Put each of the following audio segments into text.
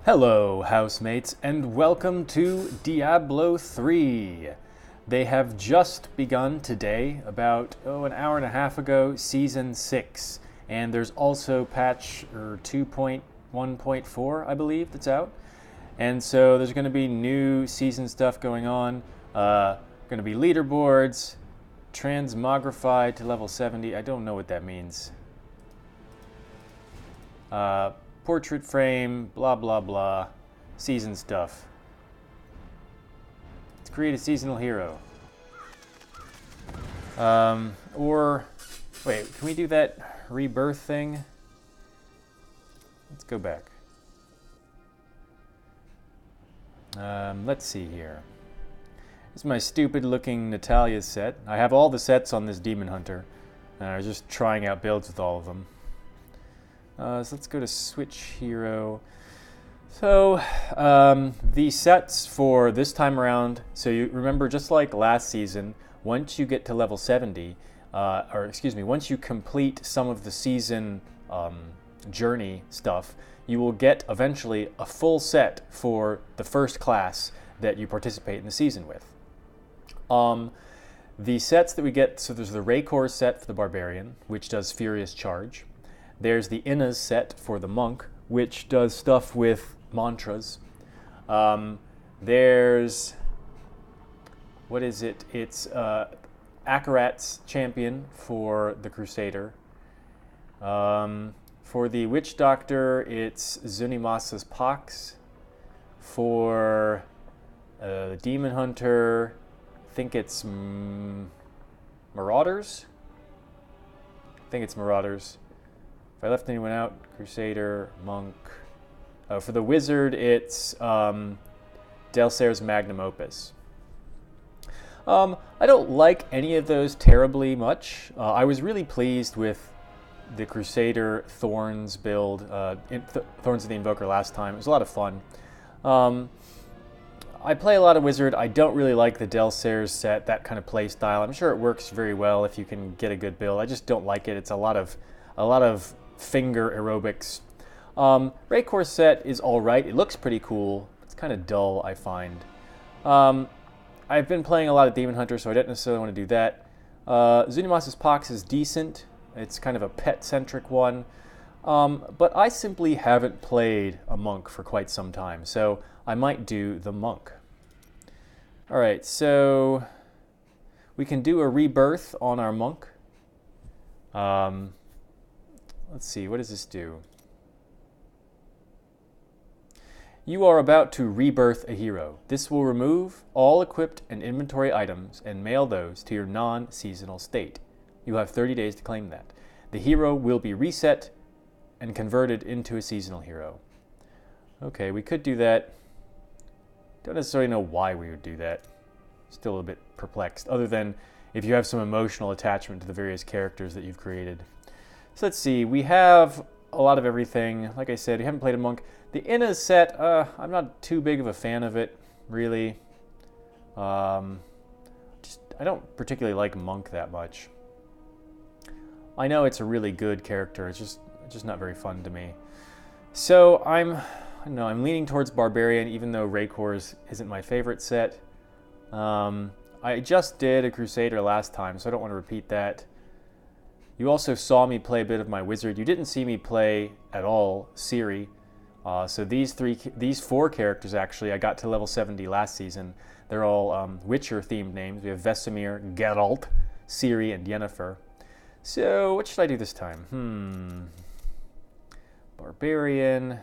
Hello, housemates, and welcome to Diablo 3. They have just begun today, about an hour and a half ago, Season 6. And there's also patch 2.1.4, I believe, that's out. And so there's going to be new season stuff going on. Going to be leaderboards, transmogrified to level 70. I don't know what that means. Portrait frame, blah, blah, blah. Season stuff. Let's create a seasonal hero. Wait, can we do that rebirth thing? Let's go back. Let's see here. This is my stupid looking Natalia set. I have all the sets on this Demon Hunter. And I was just trying out builds with all of them. So let's go to Switch Hero. So the sets for this time around, so you remember just like last season, once you get to level 70, once you complete some of the season journey stuff, you will get eventually a full set for the first class that you participate in the season with. The sets that we get, so there's the Raycor set for the Barbarian, which does Furious Charge. There's the Inna's set for the Monk, which does stuff with mantras. There's, what is it? It's Akarat's Champion for the Crusader. For the Witch Doctor, it's Zunimasa's Pox. For the Demon Hunter, I think it's Marauders. If I left anyone out, Crusader, Monk. For the Wizard, it's Delsair's Magnum Opus. I don't like any of those terribly much. I was really pleased with the Crusader Thorns build, Thorns of the Invoker last time. It was a lot of fun. I play a lot of Wizard. I don't really like the Delsair's set, that kind of play style. I'm sure it works very well if you can get a good build. I just don't like it. It's a lot of finger aerobics. Raycor set is alright. It looks pretty cool. It's kind of dull, I find. I've been playing a lot of Demon Hunter, so I don't necessarily want to do that. Zunimasa's Pox is decent. It's kind of a pet-centric one. But I simply haven't played a Monk for quite some time, so I might do the Monk. Alright, so we can do a rebirth on our Monk. Let's see, what does this do? You are about to rebirth a hero. This will remove all equipped and inventory items and mail those to your non-seasonal state. You have 30 days to claim that. The hero will be reset and converted into a seasonal hero. Okay, we could do that. Don't necessarily know why we would do that. Still a bit perplexed, other than if you have some emotional attachment to the various characters that you've created. So let's see, we have a lot of everything. Like I said, we haven't played a Monk. The Inna's set, I'm not too big of a fan of it, really. I don't particularly like Monk that much. I know it's a really good character, it's just not very fun to me. So I'm leaning towards Barbarian, even though Raycor's isn't my favorite set. I just did a Crusader last time, so I don't want to repeat that. You also saw me play a bit of my Wizard. You didn't see me play at all Ciri. So these four characters, actually, I got to level 70 last season. They're all Witcher-themed names. We have Vesemir, Geralt, Ciri, and Yennefer. So what should I do this time? Barbarian.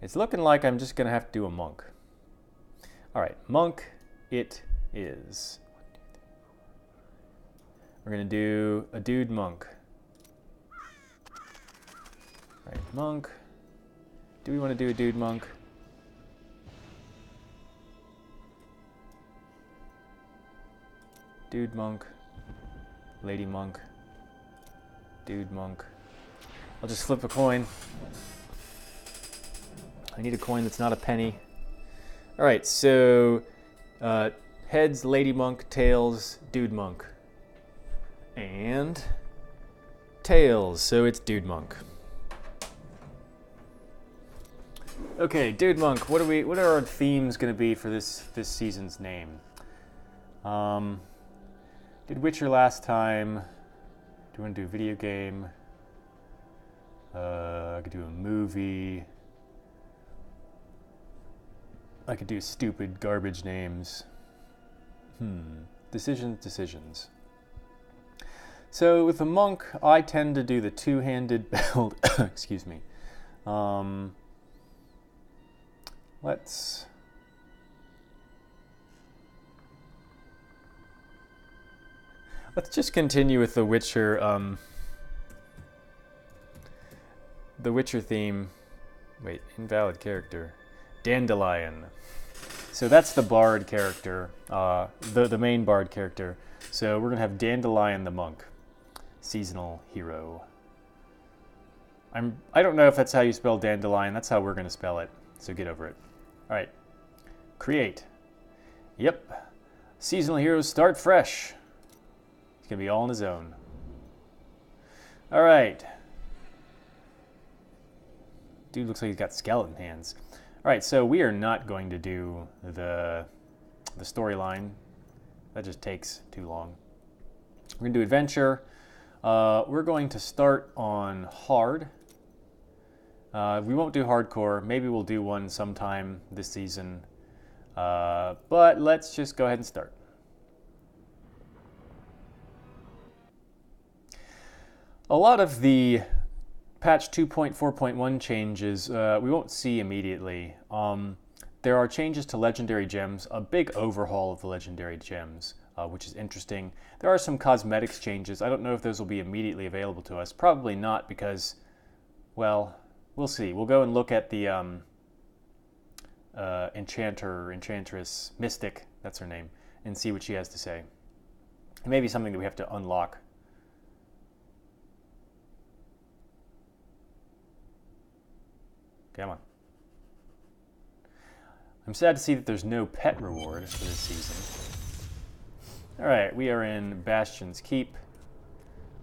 It's looking like I'm just going to have to do a Monk. All right, Monk it is. We're going to do a dude Monk. All right, Monk. Do we want to do a dude Monk? Dude Monk. Lady Monk. Dude Monk. I'll just flip a coin. I need a coin that's not a penny. All right, so heads, Lady Monk, tails, Dude Monk. And tails, so it's Dude Monk. Okay, Dude Monk, what are our themes going to be for this season's name? Did Witcher last time. Do you want to do a video game? I could do a movie. I could do stupid garbage names. Decisions. So with the monk, I tend to do the two-handed build. Excuse me. Let's just continue with the Witcher theme. Wait, invalid character. Dandelion. So that's the bard character, the main bard character. So we're gonna have Dandelion the monk, seasonal hero. I don't know if that's how you spell dandelion. That's how we're gonna spell it. So get over it. All right. Create. Yep. Seasonal heroes start fresh. He's gonna be all on his own. All right. Dude looks like he's got skeleton hands. All right, so we are not going to do the storyline. That just takes too long. We're gonna do adventure. We're going to start on hard. We won't do hardcore. Maybe we'll do one sometime this season. But let's just go ahead and start. A lot of the patch 2.4.1 changes we won't see immediately. There are changes to legendary gems, a big overhaul of the legendary gems, which is interesting. There are some cosmetics changes. I don't know if those will be immediately available to us. Probably not because, well, we'll see. We'll go and look at the enchanter, enchantress, mystic, that's her name, and see what she has to say. It may be something that we have to unlock. Come on. I'm sad to see that there's no pet reward for this season. All right, we are in Bastion's Keep.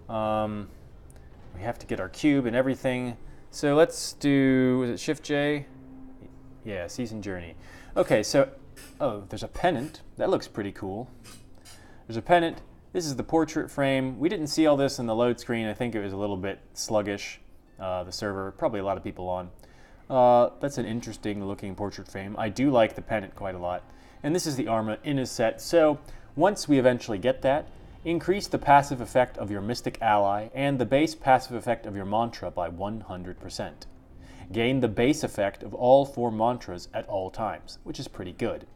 We have to get our cube and everything. So let's do, is it Shift J? Yeah, Season Journey. Okay, so, oh, there's a pennant. That looks pretty cool. There's a pennant. This is the portrait frame. We didn't see all this in the load screen. I think it was a little bit sluggish, the server. Probably a lot of people on. That's an interesting looking portrait frame. I do like the pennant quite a lot. And this is the armor in a set. So once we eventually get that, increase the passive effect of your mystic ally and the base passive effect of your mantra by 100%. Gain the base effect of all 4 mantras at all times, which is pretty good.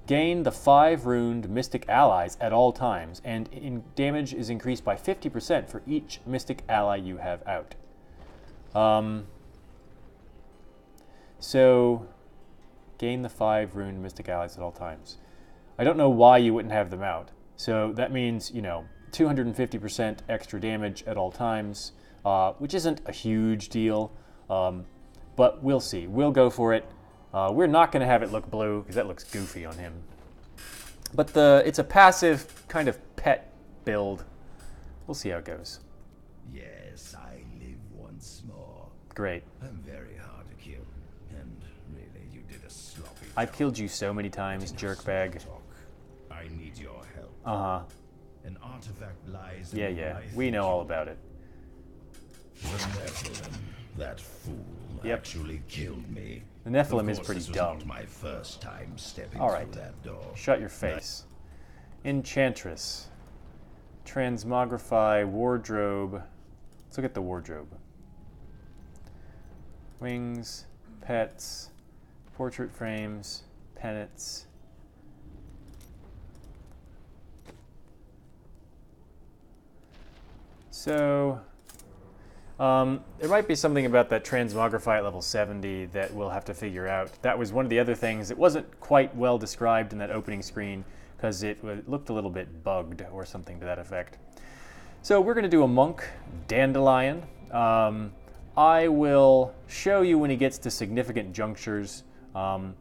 Gain the 5 runed mystic allies at all times, and damage is increased by 50% for each mystic ally you have out. So, gain the 5 runed mystic allies at all times. I don't know why you wouldn't have them out. So that means, 250% extra damage at all times, which isn't a huge deal, but we'll see. We'll go for it. We're not going to have it look blue, because that looks goofy on him. But it's a passive kind of pet build. We'll see how it goes. Yes, I live once more. Great. I'm very hard to kill. And really, you did a sloppy I've job. killed you so many times, jerkbag. I need your help. Uh-huh. An artifact lies in Yeah, the yeah. Lethe We know all cube. about it. The Nephilim, that fool, Yep. actually killed me. The Nephilim Of is course, pretty this was dumb. not my first time stepping All right. through that door. Shut your face. Enchantress. Transmogrify wardrobe. Let's look at the wardrobe. Wings, pets, portrait frames, pennants. So, there might be something about that transmogrify at level 70 that we'll have to figure out. That was one of the other things. It wasn't quite well described in that opening screen because it looked a little bit bugged or something to that effect. So we're going to do a monk, Dandelion. I will show you when he gets to significant junctures. I'm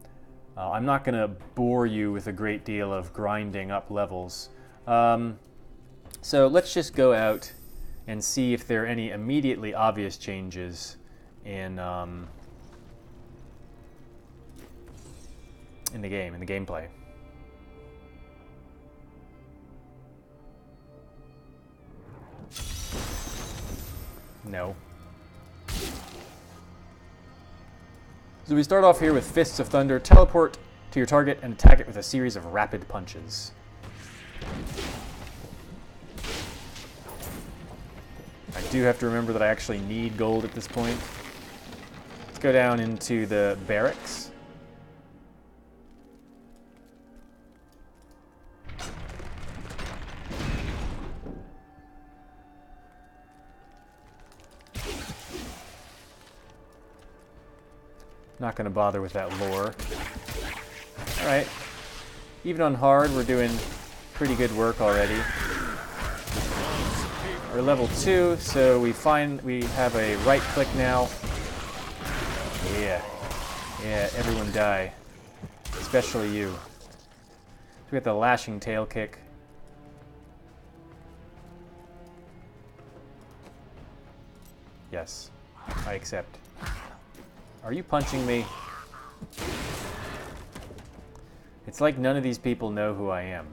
not going to bore you with a great deal of grinding up levels. So let's just go out and see if there are any immediately obvious changes in in the game, in the gameplay. No. So we start off here with Fists of Thunder. Teleport to your target and attack it with a series of rapid punches. I do have to remember that I actually need gold at this point. Let's go down into the barracks. Not going to bother with that lore. Alright. Even on hard, we're doing pretty good work already. We're level 2, so we have a right click now. Yeah. Yeah, everyone die. Especially you. So we got the lashing tail kick. Yes. I accept. Are you punching me? It's like none of these people know who I am.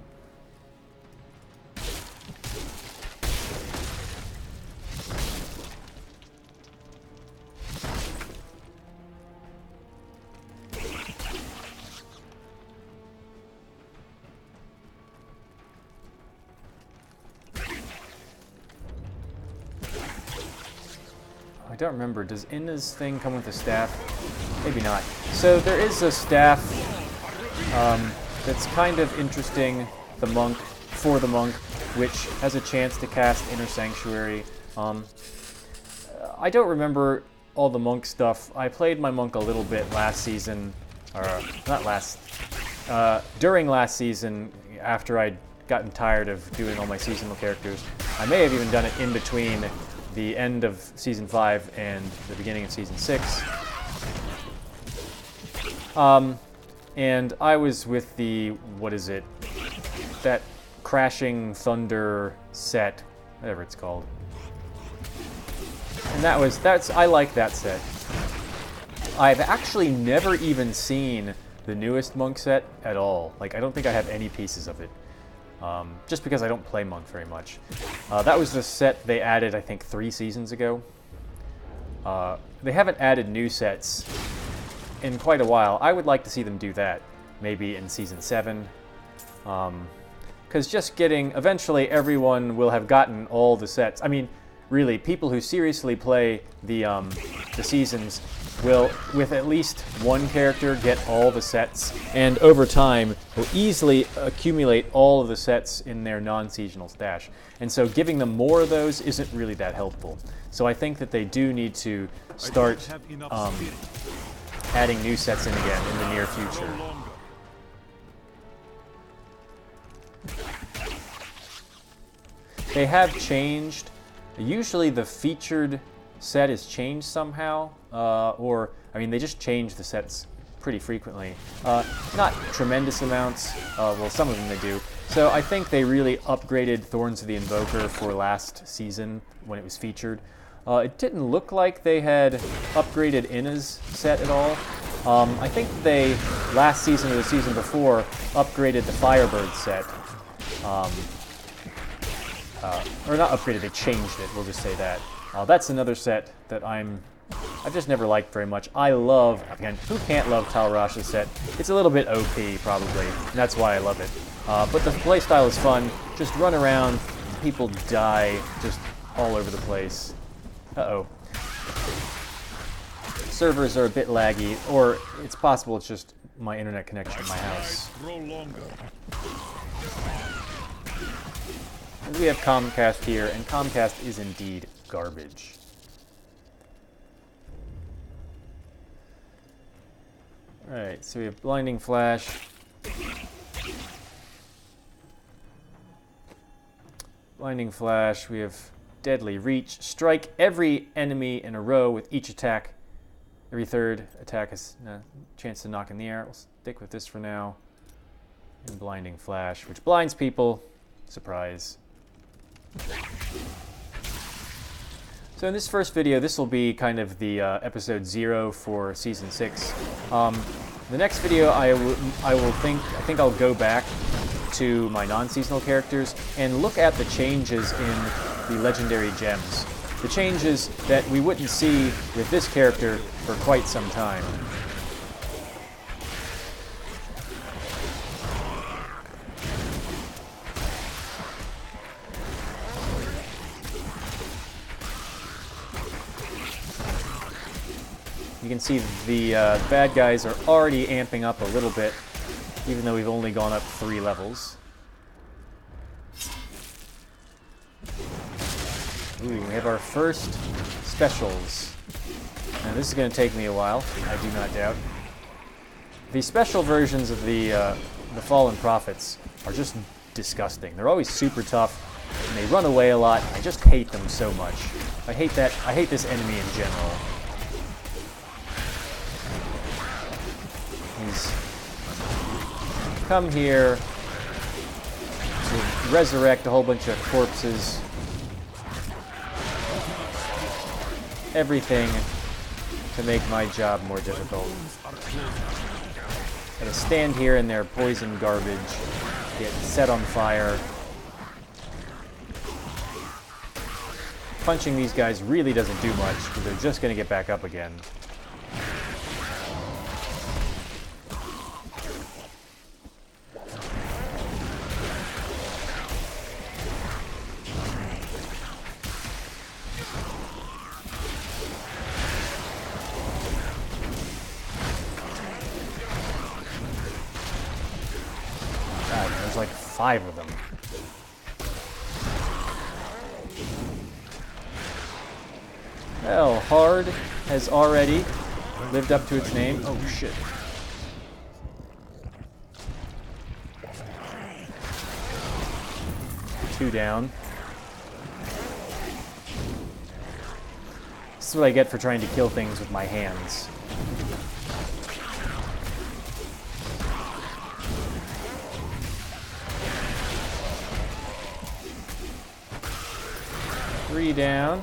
I don't remember. Does Inna's thing come with a staff? Maybe not. So there is a staff that's kind of interesting, the monk, for the monk, which has a chance to cast Inner Sanctuary. I don't remember all the monk stuff. I played my monk a little bit last season, or not last, during last season, after I'd gotten tired of doing all my seasonal characters. I may have even done it in between the end of Season 5 and the beginning of Season 6. And I was with the, what is it, that Crashing Thunder set, whatever it's called. And I like that set. I've actually never even seen the newest Monk set at all. Like, I don't think I have any pieces of it. Just because I don't play Monk very much. That was the set they added, I think, 3 seasons ago. They haven't added new sets in quite a while. I would like to see them do that, maybe in Season 7. Because just getting, eventually everyone will have gotten all the sets. I mean, really, people who seriously play the seasons will, with at least one character, get all the sets, and over time will easily accumulate all of the sets in their non-seasonal stash. And so giving them more of those isn't really that helpful. So I think that they do need to start adding new sets in again in the near future. They have changed. Usually the featured set is changed somehow, or, I mean, they just change the sets pretty frequently. Not tremendous amounts, well, some of them they do. So I think they really upgraded Thorns of the Invoker for last season when it was featured. It didn't look like they had upgraded Inna's set at all. I think they, last season or the season before, upgraded the Firebird set. Or not upgraded, they changed it, we'll just say that. That's another set that I've just never liked very much. I love, again, who can't love Tal Rasha's set? It's a little bit OP, probably, and that's why I love it. But the playstyle is fun. Just run around, people die just all over the place. Uh-oh. Servers are a bit laggy, or it's possible it's just my internet connection at my house. We have Comcast here, and Comcast is indeed garbage. Alright, so we have Blinding Flash. Blinding Flash, we have Deadly Reach. Strike every enemy in a row with each attack. Every third attack has a chance to knock in the air. We'll stick with this for now. And Blinding Flash, which blinds people. Surprise. So in this first video, this will be kind of the episode 0 for Season 6. The next video, I think I'll go back to my non-seasonal characters and look at the changes in the legendary gems. The changes that we wouldn't see with this character for quite some time. You can see the bad guys are already amping up a little bit, even though we've only gone up 3 levels. Ooh, we have our first specials. Now this is going to take me a while, I do not doubt. The special versions of the Fallen Prophets are just disgusting. They're always super tough, and they run away a lot. I just hate them so much. I hate this enemy in general. He's come here to resurrect a whole bunch of corpses. Everything to make my job more difficult. I gotta stand here in their poison garbage, get set on fire. Punching these guys really doesn't do much, because they're just gonna get back up again. There's like 5 of them. Well, Hard has already lived up to its name. Oh shit. Two down. This is what I get for trying to kill things with my hands. Three down.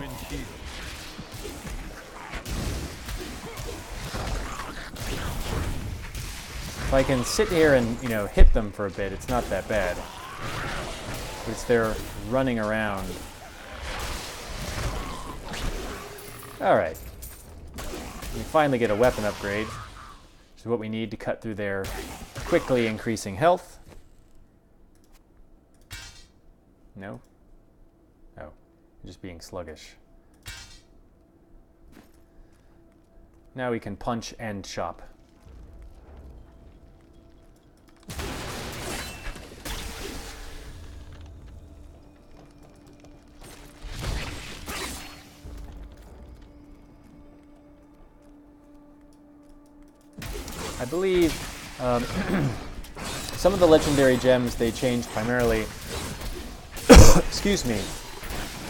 If I can sit here and, hit them for a bit, it's not that bad. But it's their running around. Alright. We finally get a weapon upgrade, which is what we need to cut through their quickly increasing health. No? Oh. Just being sluggish. Now we can punch and chop. I believe some of the legendary gems they changed primarily excuse me,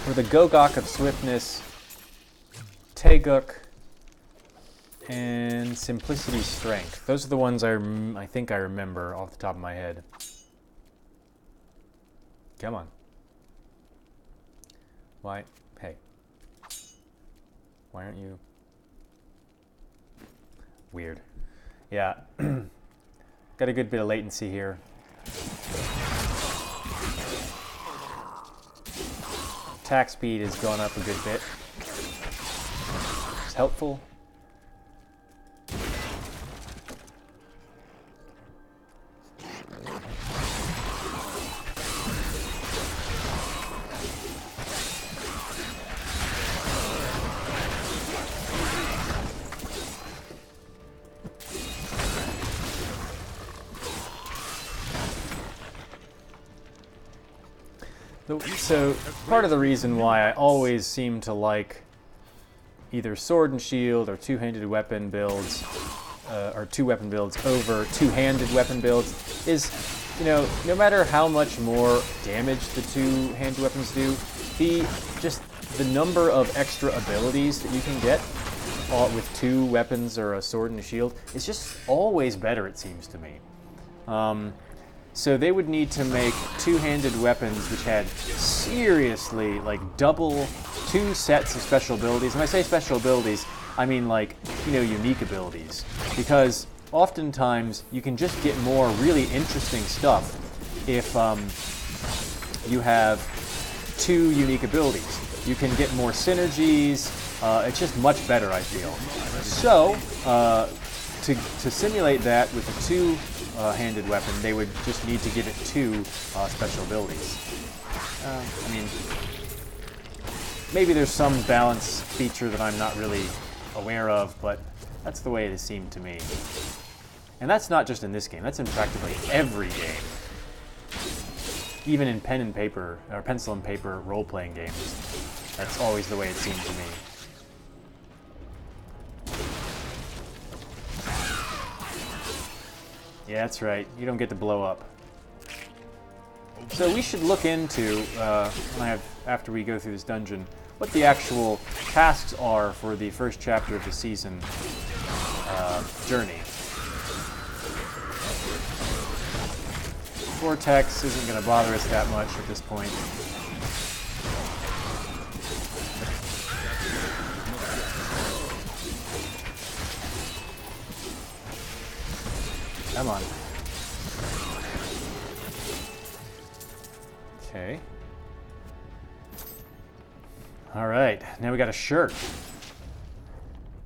for the Gogok of Swiftness, Taeguk, and Simplicity Strength. Those are the ones I think I remember off the top of my head. Come on. Why? Hey. Why aren't you? Weird. Yeah. Got a good bit of latency here. Attack speed has gone up a good bit. It's helpful. So, part of the reason why I always seem to like either sword and shield or two-handed weapon builds, or two weapon builds over two-handed weapon builds is, no matter how much more damage the two-handed weapons do, the number of extra abilities that you can get with two weapons or a sword and a shield is just always better, it seems to me. So they would need to make two-handed weapons which had seriously, double 2 sets of special abilities. When I say special abilities, I mean unique abilities. Because oftentimes you can just get more really interesting stuff if you have 2 unique abilities. You can get more synergies. It's just much better, I feel. So, to simulate that with a 2-handed weapon, they would just need to give it 2 special abilities. I mean, maybe there's some balance feature that I'm not really aware of, but that's the way it has seemed to me. And that's not just in this game, that's in practically every game. Even in pen and paper, or pencil and paper role-playing games, that's always the way it seemed to me. Yeah, that's right, you don't get to blow up. So we should look into, after we go through this dungeon, what the actual tasks are for the first chapter of the season journey. Vortex isn't going to bother us that much at this point. Come on. Okay. Alright, now we got a shirt.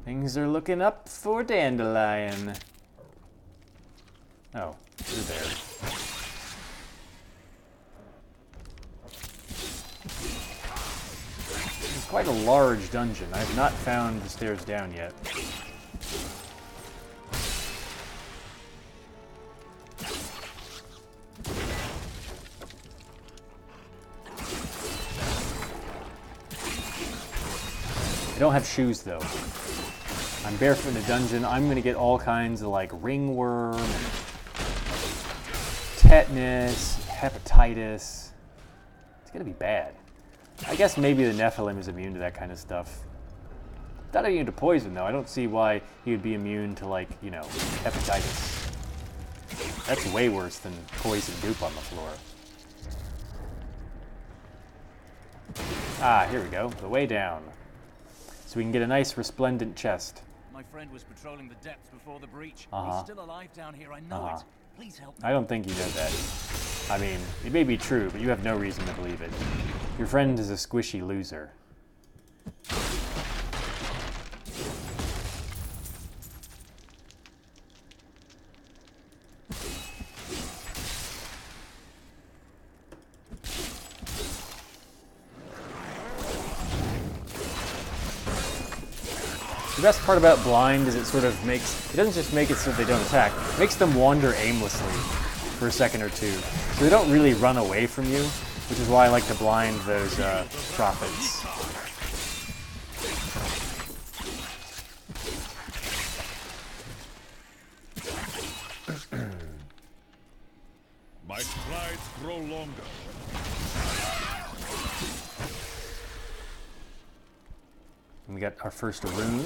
Things are looking up for Dandelion. Oh, you're there. It's quite a large dungeon. I have not found the stairs down yet. I don't have shoes though. I'm barefoot in the dungeon. I'm gonna get all kinds of like ringworm, tetanus, hepatitis. It's gonna be bad. I guess maybe the Nephilim is immune to that kind of stuff. Not immune to poison though. I don't see why he would be immune to like, you know, hepatitis. That's way worse than poison goop on the floor. Ah, here we go. The way down. So we can get a nice resplendent chest. My friend was patrolling the depths before the breach. Uh-huh. He's still alive down here, I know it. Please help me. I don't think you know that. I mean, it may be true, but you have no reason to believe it. Your friend is a squishy loser. The best part about blind is it sort of makes, it doesn't just make it so they don't attack, it makes them wander aimlessly for a second or two. So they don't really run away from you, which is why I like to blind those prophets. My strides grow longer. And we got our first rune. And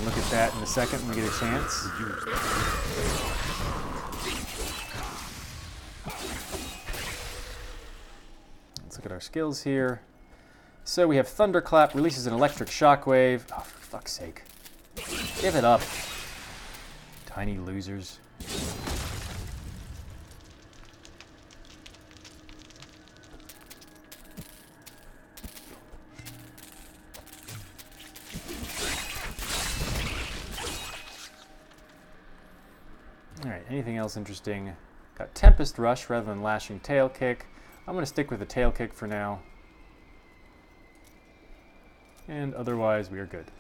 look at that in a second when we get a chance. Let's look at our skills here. So we have Thunderclap, releases an electric shockwave. Oh, for fuck's sake. Give it up. Tiny losers. Alright, anything else interesting? Got Tempest Rush rather than Lashing Tail Kick. I'm going to stick with the Tail Kick for now. And otherwise, we are good.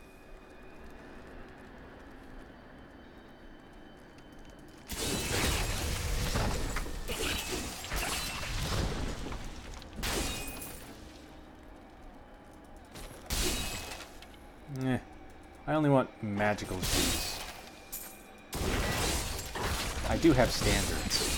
I only want magical shoes. I do have standards.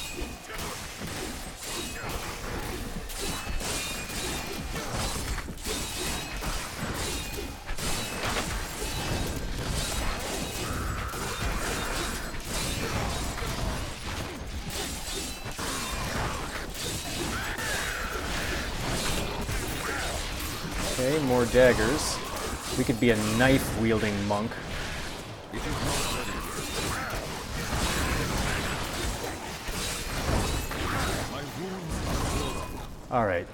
Okay, more daggers. We could be a knife-wielding monk. It is not ready yet. My wounds are closed. Alright.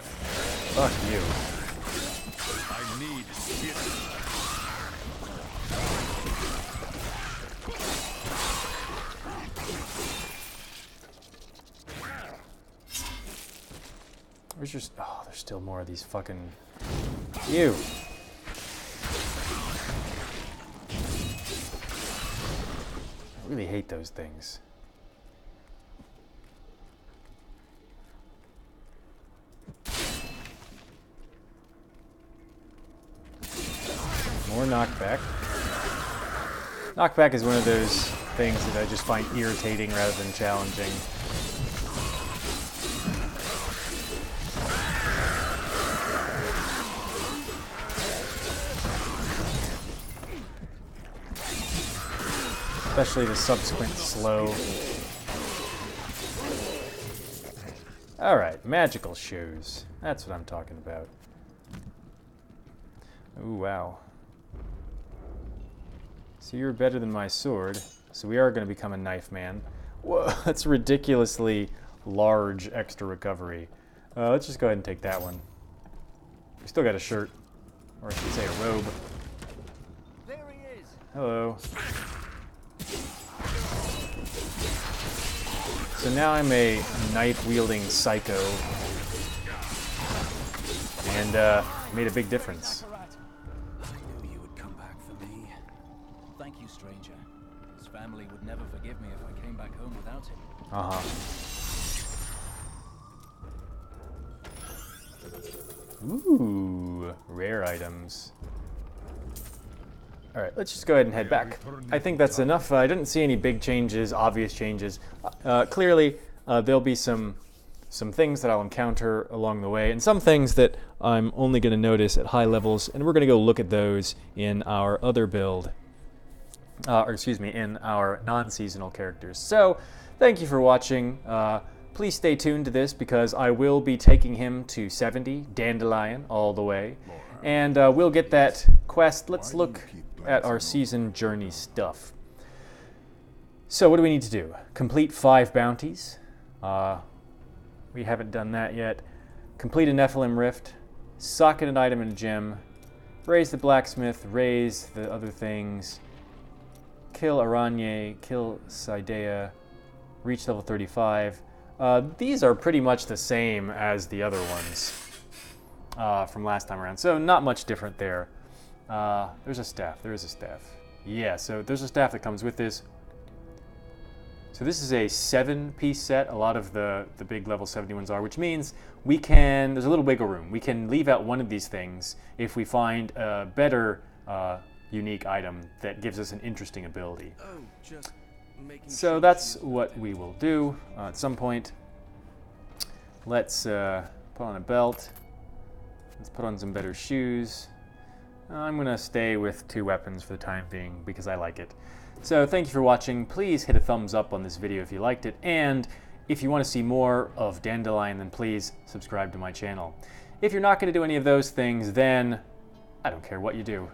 Fuck you. I need spirit. Where's your... Oh, there's still more of these fucking... You! I really hate those things. More knockback. Knockback is one of those things that I just find irritating rather than challenging. Especially the subsequent slow. Alright, magical shoes. That's what I'm talking about. Ooh, wow. So you're better than my sword. So we are going to become a knife man. Whoa, that's ridiculously large extra recovery. Let's just go ahead and take that one. We still got a shirt. Or I should say a robe. There he is. Hello. So now I'm a knife-wielding psycho, and made a big difference. I knew you would come back for me. Thank you, stranger. His family would never forgive me if I came back home without him. Ooh, rare items. All right, let's just go ahead and head back. I think that's enough. I didn't see any big changes, obvious changes. Clearly, there'll be some things that I'll encounter along the way, and some things that I'm only going to notice at high levels, and we're going to go look at those in our other build, in our non-seasonal characters. So, thank you for watching. Please stay tuned to this because I will be taking him to 70, Dandelion, all the way. And we'll get that quest. Let's look at our season journey stuff. So what do we need to do? Complete 5 bounties. We haven't done that yet. Complete a Nephilim Rift. Socket an item in a gem. Raise the blacksmith. Raise the other things. Kill Aranye. Kill Sidea. Reach level 35. These are pretty much the same as the other ones from last time around. So not much different there. There's a staff. There is a staff. Yeah, so there's a staff that comes with this. So this is a 7-piece set. A lot of the big level 70 ones are, which means we can, there's a little wiggle room. We can leave out one of these things if we find a better unique item that gives us an interesting ability. So that's what we will do at some point. Let's put on a belt. Let's put on some better shoes. I'm going to stay with 2 weapons for the time being because I like it. So thank you for watching. Please hit a thumbs up on this video if you liked it. And if you want to see more of Dandelion, then please subscribe to my channel. If you're not going to do any of those things, then I don't care what you do.